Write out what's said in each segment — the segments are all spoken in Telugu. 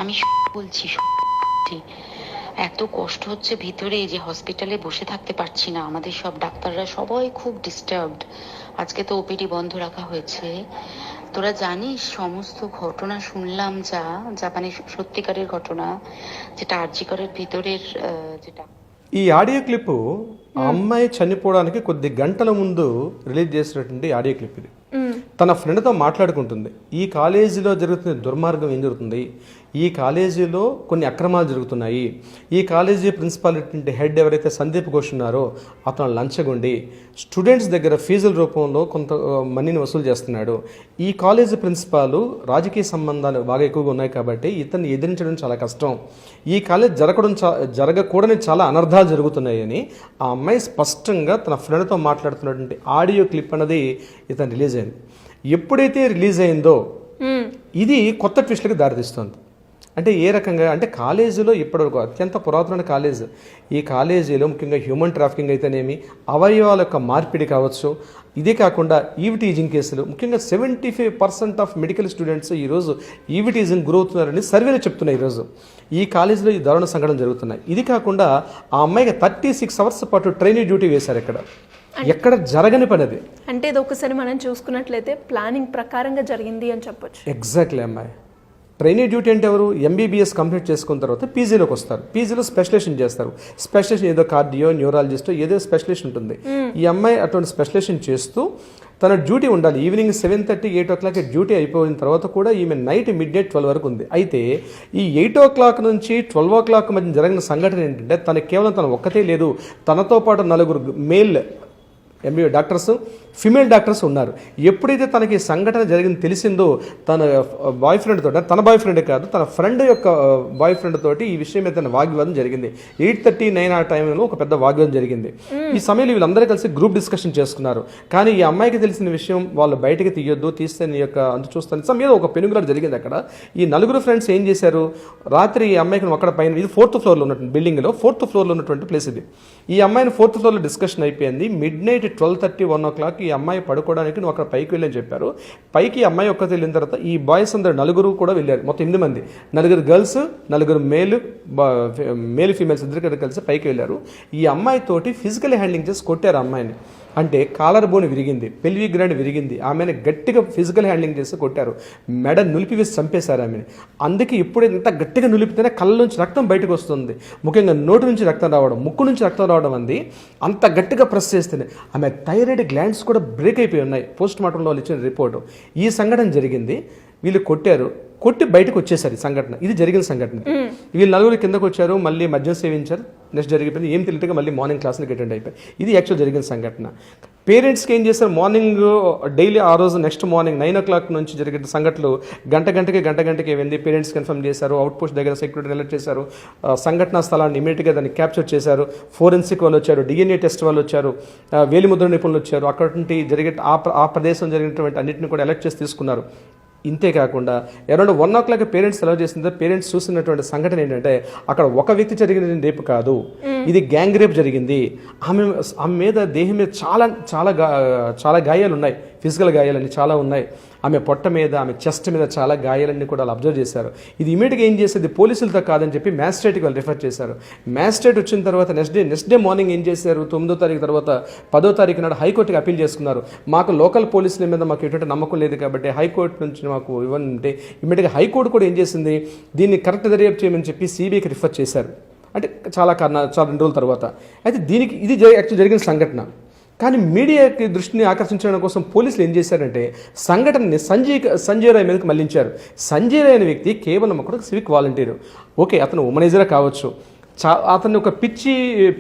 আমি বলছি এত কষ্ট হচ্ছে ভিতরে যে হসপিটালে বসে থাকতে পারছি না। আমাদের সব ডাক্তাররা সবাই খুব ডিস্টার্বড। আজকে তো ওপিডি বন্ধ রাখা হয়েছে। তোরা জানিস সমস্ত ঘটনা শুনলাম যা মানে সত্যিকারের ঘটনা, যেটা ఆర్జీకర్ ভিতরের যেটা ఈ ఆడియో క్లిప్ ఆ అమ్మాయి చనిపోవడానికి కొద్ది గంటల ముందు రిలీజ్ చేసినటువంటి ఆడియో క్లిప్ ఇది. తన ఫ్రెండ్తో మాట్లాడుకుంటుంది. ఈ కాలేజీలో జరుగుతున్న దుర్మార్గం ఏం జరుగుతుంది, ఈ కాలేజీలో కొన్ని అక్రమాలు జరుగుతున్నాయి, ఈ కాలేజీ ప్రిన్సిపాల్ హెడ్ ఎవరైతే సందీప్ ఘోష్ ఉన్నారో అతను లంచగొండి స్టూడెంట్స్ దగ్గర ఫీజుల రూపంలో కొంత మనీని వసూలు చేస్తున్నాడు. ఈ కాలేజీ ప్రిన్సిపాల్ రాజకీయ సంబంధాలు బాగా ఎక్కువగా ఉన్నాయి కాబట్టి ఇతన్ని ఎదిరించడం చాలా కష్టం. ఈ కాలేజ్ జరగకూడని చాలా అనర్థాలు జరుగుతున్నాయని ఆ అమ్మాయి స్పష్టంగా తన ఫ్రెండ్తో మాట్లాడుతున్నటువంటి ఆడియో క్లిప్ అనేది ఇతను రిలీజ్ అయింది. ఎప్పుడైతే రిలీజ్ అయిందో ఇది కొత్త ట్విస్ట్లకు దారితీస్తుంది. అంటే ఏ రకంగా అంటే కాలేజీలో ఇప్పటివరకు అత్యంత పురాతన కాలేజ్, ఈ కాలేజీలో ముఖ్యంగా హ్యూమన్ ట్రాఫికింగ్ అయితేనేమి, అవయవాల యొక్క మార్పిడి కావచ్చు, ఇదే కాకుండా ఈవి టీజింగ్ కేసులు, ముఖ్యంగా 75% ఆఫ్ మెడికల్ స్టూడెంట్స్ ఈరోజు ఈవి టీజింగ్ గురవుతున్నారని సర్వేలు చెప్తున్నాయి. ఈరోజు ఈ కాలేజీలో ఈ దారుణ సంఘటన జరుగుతున్నాయి. ఇది కాకుండా ఆ అమ్మాయికి 36 అవర్స్ పాటు ట్రైనింగ్ డ్యూటీ వేశారు. ఎక్కడ జరగని పని అది. అంటే ఇది ఒకసారి మనం చూసుకున్నట్లయితే ప్లానింగ్ ప్రకారంగా జరిగింది అని చెప్పొచ్చు. ఎగ్జాక్ట్లీ. అమ్మాయి ట్రైనింగ్ డ్యూటీ అంటే ఎవరు? ఎంబీబీఎస్ కంప్లీట్ చేసుకున్న తర్వాత పీజీలోకి వస్తారు. పీజీలో స్పెషలైజేషన్ చేస్తారు. స్పెషలైజేషన్ ఏదో కార్డియో, న్యూరాలజిస్ట్ ఏదో స్పెషలైజేషన్ ఉంటుంది. ఈ అమ్మాయి అటువంటి స్పెషలైజేషన్ చేస్తూ తన డ్యూటీ ఉండాలి. ఈవినింగ్ 7:30, 8 o'clock డ్యూటీ అయిపోయిన తర్వాత కూడా ఈమె నైట్ మిడ్నైట్ 12 వరకు ఉంది. అయితే ఈ 8 o'clock నుంచి 12 o'clock మధ్య జరిగిన సంఘటన ఏంటంటే తనకి కేవలం తన ఒక్కతే లేదు, తనతో పాటు 4 male MBA doctors, female doctors ఉన్నారు. ఎప్పుడైతే తనకి సంఘటన జరిగింది తెలిసిందో తన బాయ్ ఫ్రెండ్ తోటి, తన బాయ్ ఫ్రెండ్ కాదు తన ఫ్రెండ్ యొక్క బాయ్ ఫ్రెండ్ తోటి ఈ విషయం మీద వాగ్వాదం జరిగింది. 8:39 ఆ టైంలో ఒక పెద్ద వాగ్వాదం జరిగింది. ఈ సమయంలో వీళ్ళందరూ కలిసి గ్రూప్ డిస్కషన్ చేసుకున్నారు. కానీ ఈ అమ్మాయికి తెలిసిన విషయం వాళ్ళు బయటకి తీయొద్దు, తీస్తే నీ యొక్క అంత చూస్తాను సమయంలో ఒక పెనుగులాట జరిగింది. అక్కడ ఈ 4 ఫ్రెండ్స్ ఏం చేశారు, రాత్రి ఈ అమ్మాయికి అక్కడ పైన, ఇది 4th ఫ్లోర్లో ఉన్నటువంటి బిల్డింగ్లో 4th ఫ్లోర్లో ఉన్నటువంటి ప్లేస్ ఇది. ఈ అమ్మాయిని 4th ఫ్లోర్లో డిస్కషన్ అయిపోయింది. మిడ్నైట్ 12:30, 1 o'clock ఈ అమ్మాయి పడుకోవడానికి నువ్వు అక్కడ పైకి వెళ్ళని చెప్పారు. పైకి ఈ అమ్మాయి ఒక్కతే వెళ్ళిన తర్వాత ఈ బాయ్స్ అందరు 4 కూడా వెళ్ళారు. మొత్తం 8 మంది, 4 గర్ల్స్, 4 మేల్ ఫీమేల్స్ ఇద్దరు కలిసి పైకి వెళ్ళారు. ఈ అమ్మాయి తోటి ఫిజికల్ హ్యాండ్లింగ్ చేసి కొట్టారు అమ్మాయిని. అంటే కాలర్ బోన్ విరిగింది, పెల్విక్ గ్లాండ్ విరిగింది. ఆమెను గట్టిగా ఫిజికల్ హ్యాండ్లింగ్ చేసి కొట్టారు. మెడ నులిపివేసి చంపేశారు ఆమెను. అందుకే ఇప్పుడు ఎంత గట్టిగా నులిపితేనే కళ్ళ నుంచి రక్తం బయటకు వస్తుంది. ముఖ్యంగా నోటి నుంచి రక్తం రావడం, ముక్కు నుంచి రక్తం రావడం అంది. అంత గట్టిగా ప్రెస్ చేస్తేనే ఆమె థైరాయిడ్ గ్లాండ్స్ కూడా బ్రేక్ అయిపోయి ఉన్నాయి. పోస్ట్ మార్టంలో వాళ్ళు ఇచ్చిన రిపోర్టు. ఈ సంఘటన జరిగింది. వీళ్ళు కొట్టారు, కొట్టి బయటకు వచ్చేసారు. ఈ సంఘటన ఇది జరిగిన సంఘటన. వీళ్ళు 4 కిందకు వచ్చారు, మళ్ళీ మద్యం సేవించారు. నెక్స్ట్ జరిగిపోయింది ఏం తెలియక మళ్ళీ మార్నింగ్ క్లాస్కి అటెండ్ అయిపోయి. ఇది యాక్చువల్ జరిగిన సంఘటన. పేరెంట్స్కి ఏం చేస్తారు, మార్నింగ్ డైలీ ఆ రోజు నెక్స్ట్ మార్నింగ్ 9 o'clock నుంచి జరిగిన సంఘటనలు గంటకి వెళ్ళి పేరెంట్స్ కన్ఫర్మ్ చేశారు. అవుట్ పోస్ట్ దగ్గర సెక్యూరిటీ అలర్ట్ చేశారు. సంఘటనా స్థలాన్ని ఇమీడియట్గా దాన్ని క్యాప్చర్ చేశారు. ఫోరెన్సిక్ వాళ్ళు వచ్చారు, డిఎన్ఏ టెస్ట్ వాళ్ళు వచ్చారు, వేలిముద్ర నిపుణులు వచ్చారు. అక్కడ నుండి ఆ ప్రదేశం జరిగినటువంటి అన్నింటిని కూడా అలర్ట్ చేసి తీసుకున్నారు. ఇంతేకాకుండా అరౌండ్ 1 o'clock పేరెంట్స్ అలౌ చేసింది. పేరెంట్స్ చూసినటువంటి సంఘటన ఏంటంటే అక్కడ ఒక వ్యక్తి జరిగిన రేపు కాదు, ఇది గ్యాంగ్ రేప్ జరిగింది. ఆమె మీద దేహం మీద చాలా గాయాలు ఉన్నాయి. ఫిజికల్ గాయాలన్నీ చాలా ఉన్నాయి. ఆమె పొట్ట మీద, ఆమె చెస్ట్ మీద చాలా గాయాలన్నీ కూడా వాళ్ళు అబ్జర్వ్ చేశారు. ఇది ఇమీడియట్గా ఏం చేసేది, పోలీసులతో కాదని చెప్పి మ్యాజిస్ట్రేట్కి వాళ్ళు రిఫర్ చేశారు. మ్యాజిస్ట్రేట్ వచ్చిన తర్వాత నెక్స్ట్ డే మార్నింగ్ ఏం చేశారు, 9వ తారీఖు తర్వాత 10వ తారీఖు నాడు హైకోర్టుకి అప్పీల్ చేసుకున్నారు. మాకు లోకల్ పోలీసుల మీద మాకు ఎటువంటి నమ్మకం లేదు కాబట్టి హైకోర్టు నుంచి మాకు ఇవ్వంటే ఇమీడియట్గా హైకోర్టు కూడా ఏం చేసింది, దీన్ని కరెక్ట్ దర్యాప్తు చేయమని చెప్పి సిబిఐకి రిఫర్ చాలా 2 రోజుల తర్వాత. అయితే ఇది యాక్చువల్ జరిగిన సంఘటన. కానీ మీడియాకి దృష్టిని ఆకర్షించడం కోసం పోలీసులు ఏం చేశారంటే సంఘటనని సంజయ్ రాయ్ మీదకి మళ్లించారు. సంజయ్ రాయ్ అనే వ్యక్తి కేవలం ఒక సివిక్ వాలంటీరు. ఓకే, అతను ఉమనైజరే కావచ్చు. అతన్ని ఒక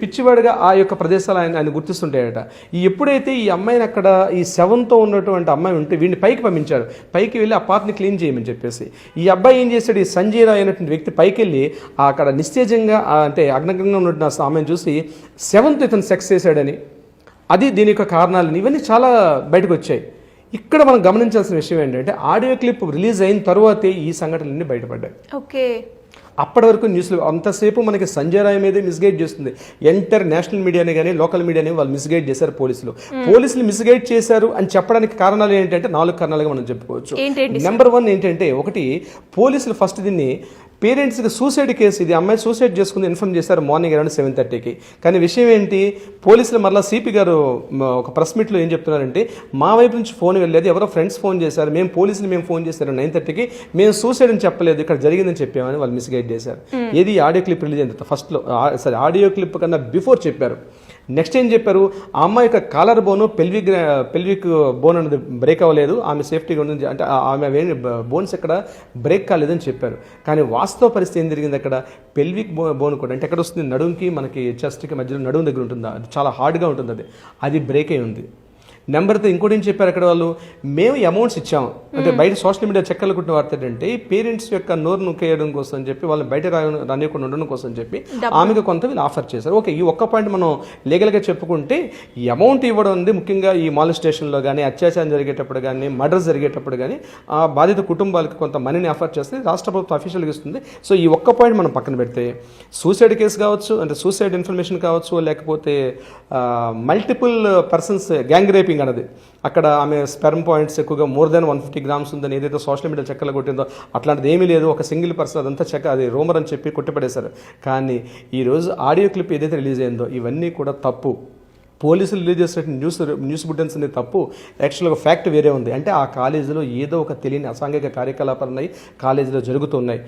పిచ్చివాడిగా ఆ యొక్క ప్రదేశాలు ఆయన గుర్తిస్తుంటాయట. ఎప్పుడైతే ఈ అమ్మాయిని అక్కడ ఈ శవంతో ఉన్నటువంటి అమ్మాయి ఉంటే వీడిని పైకి పంపించారు. పైకి వెళ్ళి ఆ పార్ట్ని క్లీన్ చేయమని చెప్పేసి ఈ అబ్బాయి ఏం చేశాడు, ఈ సంజయ్ రాయ్ అనేటువంటి వ్యక్తి పైకి వెళ్ళి అక్కడ నిస్తేజంగా అంటే అగ్నగంగా ఉన్నటువంటి ఆమెను చూసి శవంతో ఇతను సెక్స్ చేశాడని, అది దీని యొక్క కారణాలని ఇవన్నీ చాలా బయటకు వచ్చాయి. ఇక్కడ మనం గమనించాల్సిన విషయం ఏంటంటే ఆడియో క్లిప్ రిలీజ్ అయిన తర్వాతే ఈ సంఘటనలన్నీ బయటపడ్డాయి. ఓకే, అప్పటి వరకు న్యూస్లో అంతసేపు మనకి సంజయ్ రాయ్ మీదే మిస్గైడ్ చేస్తుంది. ఎంటైర్ నేషనల్ మీడియాని కానీ లోకల్ మీడియాని వాళ్ళు మిస్గైడ్ చేశారు. పోలీసులు మిస్గైడ్ చేశారు అని చెప్పడానికి కారణాలు ఏంటంటే 4 కారణాలుగా మనం చెప్పుకోవచ్చు. నెంబర్ 1 ఏంటంటే, ఒకటి పోలీసులు ఫస్ట్ దీన్ని పేరెంట్స్కి సూసైడ్ కేసు, ఇది అమ్మాయి సూసైడ్ చేసుకుంది ఇన్ఫార్మ్ చేశారు మార్నింగ్ అరౌండ్ 7:30కి. కానీ విషయం ఏంటి, పోలీసులు మరలా సిపి గారు ఒక ప్రెస్ మీట్లో ఏం చెప్తున్నారంటే, మా వైపు నుంచి ఫోన్ వెళ్ళలేదు, ఎవరో ఫ్రెండ్స్ ఫోన్ చేశారు, మేము ఫోన్ చేశారు 9:30కి, మేము సూసైడ్ అని చెప్పలేదు, ఇక్కడ జరిగిందని చెప్పామని వాళ్ళు మిస్గైడ్ చేశారు. ఏది ఆడియో క్లిప్ రిలీజ్ అయిన తర్వాత ఫస్ట్లో ఆడియో క్లిప్ కన్నా బిఫోర్ చెప్పారు. నెక్స్ట్ ఏం చెప్పారు, ఆ అమ్మాయి యొక్క కాలర్ బోను పెల్విక్ బోన్ అనేది బ్రేక్ అవ్వలేదు, ఆమె సేఫ్టీగా ఉంది, అంటే ఆమె బోన్స్ ఎక్కడ బ్రేక్ కాలేదని చెప్పారు. కానీ వాస్తవ పరిస్థితి ఏం జరిగింది, అక్కడ పెల్విక్ బోన్ కూడా, అంటే ఎక్కడ వస్తుంది, నడుంకి మనకి చెస్ట్కి మధ్యలో నడుము దగ్గర ఉంటుంది, అది చాలా హార్డ్గా ఉంటుంది, అది బ్రేక్ అయి ఉంది. నెంబర్ 3 ఇంకోటి ఏం చెప్పారు అక్కడ వాళ్ళు, మేము అమౌంట్స్ ఇచ్చాము, అంటే బయట సోషల్ మీడియా చెక్కలు కుట్టిన వార్త ఏంటంటే, ఈ పేరెంట్స్ యొక్క నోరు నొక్కేయడం కోసం అని చెప్పి, వాళ్ళని బయట రానియకుండా ఉండడం కోసం అని చెప్పి ఆమెకు కొంత వీళ్ళు ఆఫర్ చేశారు. ఓకే, ఈ ఒక్క పాయింట్ మనం లీగల్గా చెప్పుకుంటే, ఈ అమౌంట్ ఇవ్వడం ఉంది ముఖ్యంగా ఈ మాలిస్టేషన్లో కానీ, అత్యాచారం జరిగేటప్పుడు కానీ, మర్డర్స్ జరిగేటప్పుడు కానీ ఆ బాధిత కుటుంబాలకు కొంత మనీని ఆఫర్ చేస్తే రాష్ట్ర ప్రభుత్వం అఫీషియల్గా ఇస్తుంది. సో ఈ ఒక్క పాయింట్ మనం పక్కన పెడితే, సూసైడ్ కేసు కావచ్చు, అంటే సూసైడ్ ఇన్ఫర్మేషన్ కావచ్చు, లేకపోతే మల్టిపుల్ పర్సన్స్ గ్యాంగ్ రేపింగ్ అన్నది, అక్కడ ఆమె స్పెర్మ్ పాయింట్స్ ఎక్కువగా మోర్ దాన్ 150 grams ఉందని ఏదైతే సోషల్ మీడియా చెక్కలు కొట్టిందో అట్లాంటిది ఏమీ లేదు, ఒక సింగిల్ పర్సన్ అదంతా చెక్క, అది రూమర్ అని చెప్పి కొట్టిపడేశారు. కానీ ఈరోజు ఆడియో క్లిప్ ఏదైతే రిలీజ్ అయిందో ఇవన్నీ కూడా తప్పు. పోలీసులు రిలీజ్ చేసిన న్యూస్ బులెటిన్స్ అనేది తప్పు. యాక్చువల్గా ఫ్యాక్ట్ వేరే ఉంది, అంటే ఆ కాలేజీలో ఏదో ఒక తెలియని అసాంఘిక కార్యకలాపాలు ఉన్నాయి, కాలేజీలో జరుగుతున్నాయి.